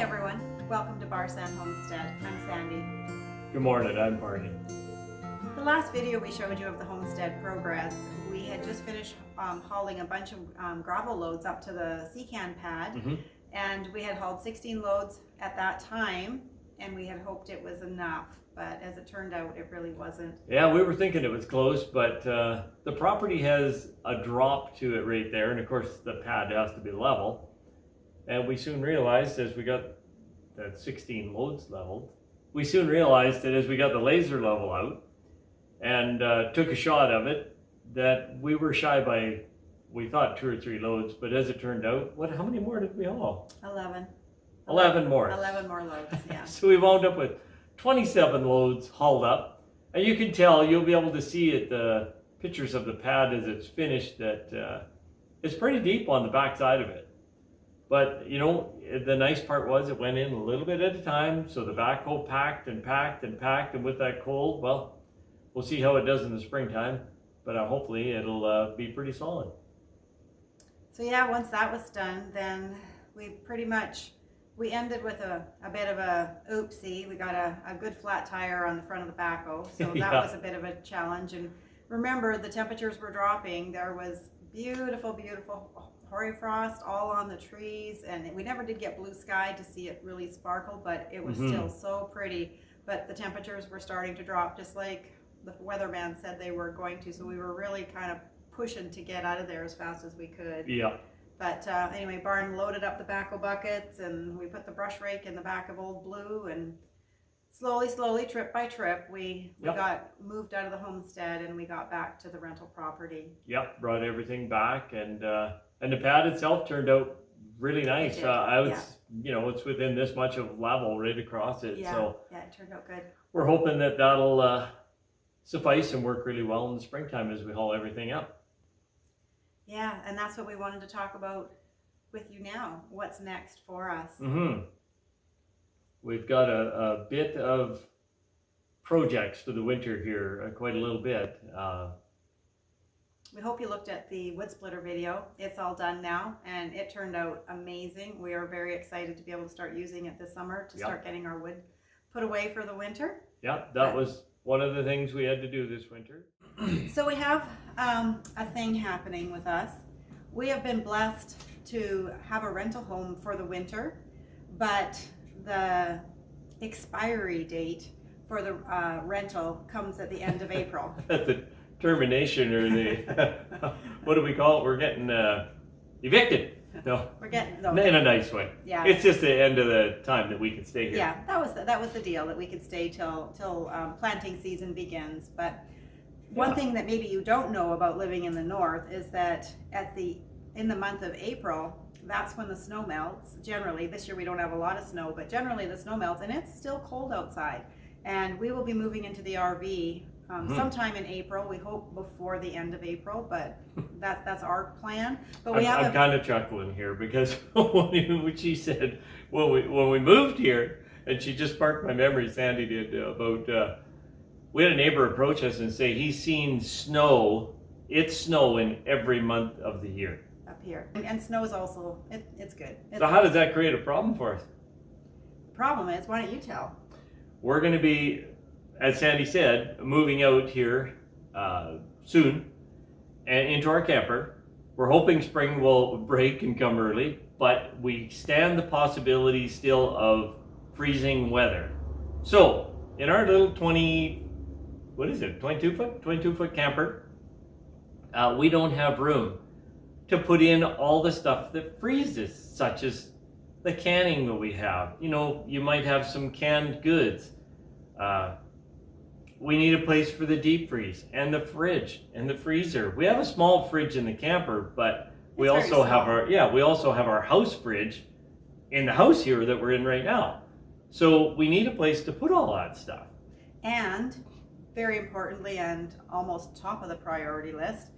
everyone, welcome to Barsan Homestead. I'm Sandy. Good morning, I'm Barney. The last video we showed you of the homestead progress, we had just finished hauling a bunch of gravel loads up to the sea-can pad, and we had hauled 16 loads at that time, and we had hoped it was enough, but as it turned out, it really wasn't. Yeah, we were thinking it was close, but the property has a drop to it right there, and of course the pad has to be level. And we soon realized as we got that 16 loads leveled, we soon realized that as we got the laser level out and took a shot of it, that we were shy by, we thought 2 or 3 loads, but as it turned out, how many more did we haul? 11. 11 more. 11 more loads, yeah. So we wound up with 27 loads hauled up. And you can tell, you'll be able to see it, the pictures of the pad as it's finished, that it's pretty deep on the back side of it. But, you know, the nice part was it went in a little bit at a time, so the backhoe packed and packed and packed, and with that cold, well, we'll see how it does in the springtime, but hopefully it'll be pretty solid. So yeah, once that was done, then we ended with a bit of a oopsie. We got a good flat tire on the front of the backhoe, so that Yeah. was a bit of a challenge. And remember, the temperatures were dropping. There was beautiful hoarfrost all on the trees, and we never did get blue sky to see it really sparkle, but it was still so pretty. But the temperatures were starting to drop, just like the weatherman said they were going to, so we were really kind of pushing to get out of there as fast as we could. Yeah. But anyway, Barn loaded up the backhoe buckets, and we put the brush rake in the back of Old Blue, and slowly, trip by trip, we got moved out of the homestead and we got back to the rental property. Yep, brought everything back, and the pad itself turned out really nice. You know, it's within this much of level right across it. Yeah, so yeah, it turned out good. We're hoping that that'll suffice and work really well in the springtime as we haul everything up. Yeah, and that's what we wanted to talk about with you now. What's next for us? We've got a bit of projects for the winter here, quite a little bit. We hope you looked at the wood splitter video. It's all done now, and it turned out amazing. We are very excited to be able to start using it this summer to start getting our wood put away for the winter. Yeah, that was one of the things we had to do this winter. So we have a thing happening with us. We have been blessed to have a rental home for the winter, but the expiry date for the rental comes at the end of April. At the termination, or the what do we call it? We're getting evicted. No, We're getting in a nice way. Yeah, it's just the end of the time that we can stay here. Yeah, that was the deal, that we could stay till planting season begins. But one thing that maybe you don't know about living in the north is that in the month of April, that's when the snow melts. Generally, this year we don't have a lot of snow, but generally the snow melts, and it's still cold outside. And we will be moving into the RV sometime in April. We hope before the end of April, but that's our plan. But I'm kind of chuckling here because when she said when we moved here, and she just sparked my memory, Sandy did, about we had a neighbor approach us and say he's seen snow. It's snowing every month of the year up here, and snow is also it's good. So how does that create a problem for us? The problem is, why don't you tell? We're going to be, as Sandy said, moving out here soon and into our camper. We're hoping spring will break and come early, but we stand the possibility still of freezing weather. So in our little 22 foot camper, we don't have room to put in all the stuff that freezes, such as the canning that we have. You know, you might have some canned goods. We need a place for the deep freeze and the fridge and the freezer. We have a small fridge in the camper, but we also have our house fridge in the house here that we're in right now. So we need a place to put all that stuff. And very importantly, and almost top of the priority list,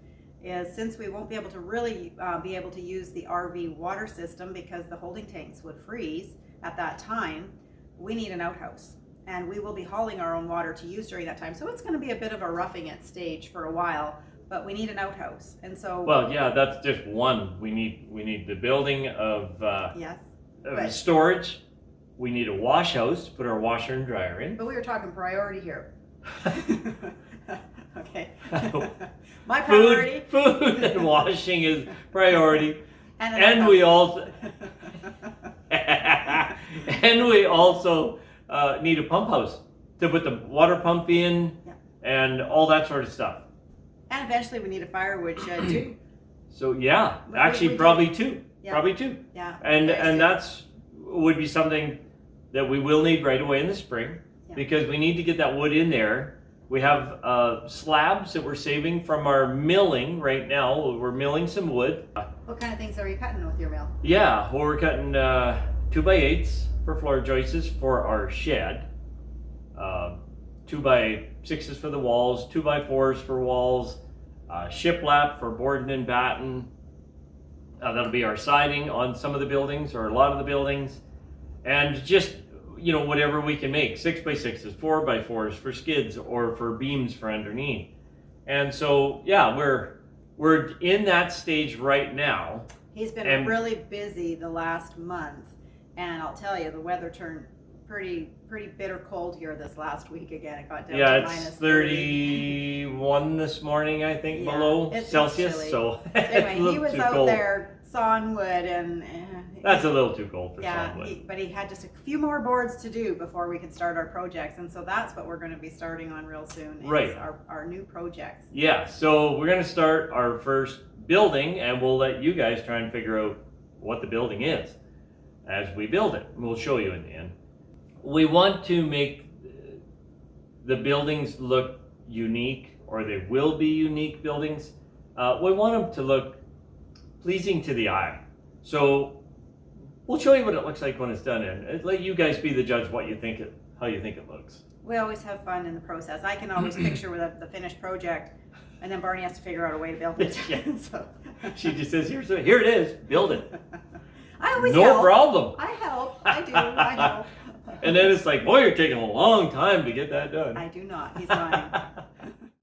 is since we won't be able to really be able to use the RV water system because the holding tanks would freeze at that time, we need an outhouse. And we will be hauling our own water to use during that time. So it's going to be a bit of a roughing it stage for a while, but we need an outhouse. And so... Well, yeah, that's just one. We need the building of yes, storage We need a wash house to put our washer and dryer in. But we were talking priority here. Okay. Food, My priority. food and washing is priority. And And we also and we also need a pump house to put the water pump in, Yeah. and all that sort of stuff. And eventually we need a firewood shed too. So yeah, We actually do. probably two. Yeah. Probably two. Yeah. And very soon. that's would be something that we will need right away in the spring, Yeah. because we need to get that wood in there. We have slabs that we're saving from our milling right now. We're milling some wood. What kind of things are you cutting with your mill? Yeah, well, we're cutting 2x8s for floor joists for our shed, 2x6s for the walls, 2x4s for walls, shiplap for boarding and batten. That'll be our siding on some of the buildings, or a lot of the buildings, and just, you know, whatever we can make, 6x6s, 4x4s for skids, or for beams for underneath. And so yeah, we're in that stage right now. He's been And- really busy the last month, and I'll tell you, the weather turned pretty bitter cold here this last week again. It got down Yeah, to it's minus 31 this morning, I think, Yeah, below it's Celsius. chilly. So it's Anyway, a he little was too out cold. there sawing wood, and That's a little too cold for yeah, someone. but he had just a few more boards to do before we could start our projects, and so that's what we're going to be starting on real soon. Is Right. Our new projects. Yeah, so we're gonna start our first building, and we'll let you guys try and figure out what the building is as we build it. We'll show you in the end. We want to make the buildings look unique, or they will be unique buildings. We want them to look pleasing to the eye. So we'll show you what it looks like when it's done, and let you guys be the judge how you think it looks. We always have fun in the process. I can always picture with the finished project, and then Barney has to figure out a way to build it. Yeah. So. She just says, here it is, build it. I always No help. problem. I help. I do. I help. And then it's like, boy, you're taking a long time to get that done. I do not. He's lying.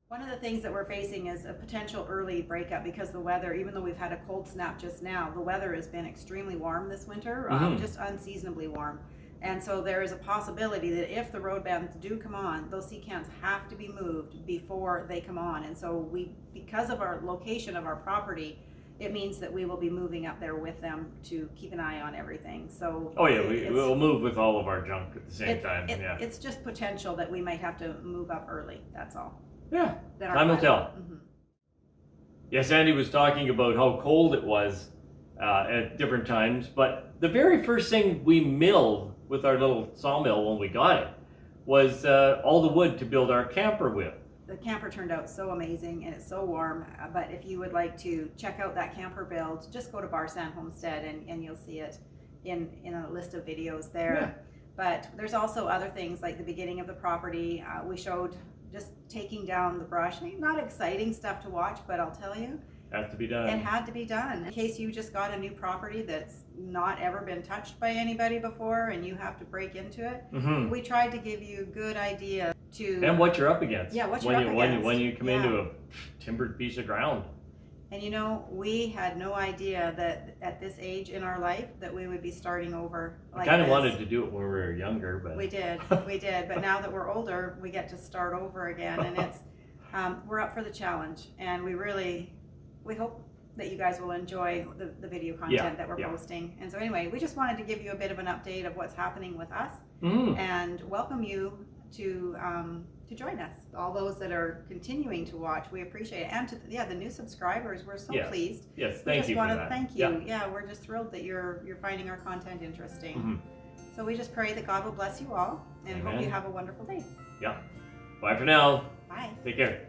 One of the things that we're facing is a potential early breakup because the weather, even though we've had a cold snap just now, the weather has been extremely warm this winter, just unseasonably warm. And so there is a possibility that if the road bands do come on, those sea cans have to be moved before they come on. And so because of our location of our property, it means that we will be moving up there with them to keep an eye on everything. So Oh yeah, we'll move with all of our junk at the same time. Yeah. It's just potential that we might have to move up early. That's all. Yeah. That our Time will plan- tell. Mhm. Yes, Andy was talking about how cold it was at different times, but the very first thing we milled with our little sawmill when we got it was all the wood to build our camper with. The camper turned out so amazing and it's so warm, but if you would like to check out that camper build, just go to Barsan Homestead and you'll see it in a list of videos there. Yeah. But there's also other things like the beginning of the property. We showed just taking down the brush. Not exciting stuff to watch, but I'll tell you, Has to be done. it had to be done. In case you just got a new property that's not ever been touched by anybody before and you have to break into it, Mhm. we tried to give you a good idea to... And what you're up against. Yeah, what when you're you, up when you, against. when you come Yeah. into a timbered piece of ground. And you know, we had no idea that at this age in our life that we would be starting over like I kind of this. wanted to do it when we were younger, but We did. But now that we're older, we get to start over again, and it's we're up for the challenge, and we hope that you guys will enjoy the video content that we're posting. And so anyway, we just wanted to give you a bit of an update of what's happening with us, and welcome you to join us. All those that are continuing to watch, we appreciate it. And to the new subscribers, we're so pleased. Yes, We thank just you for want to that. thank you. Yeah, we're just thrilled that you're finding our content interesting. So we just pray that God will bless you all and hope Amen. you have a wonderful day. Yeah. Bye for now. Bye. Take care.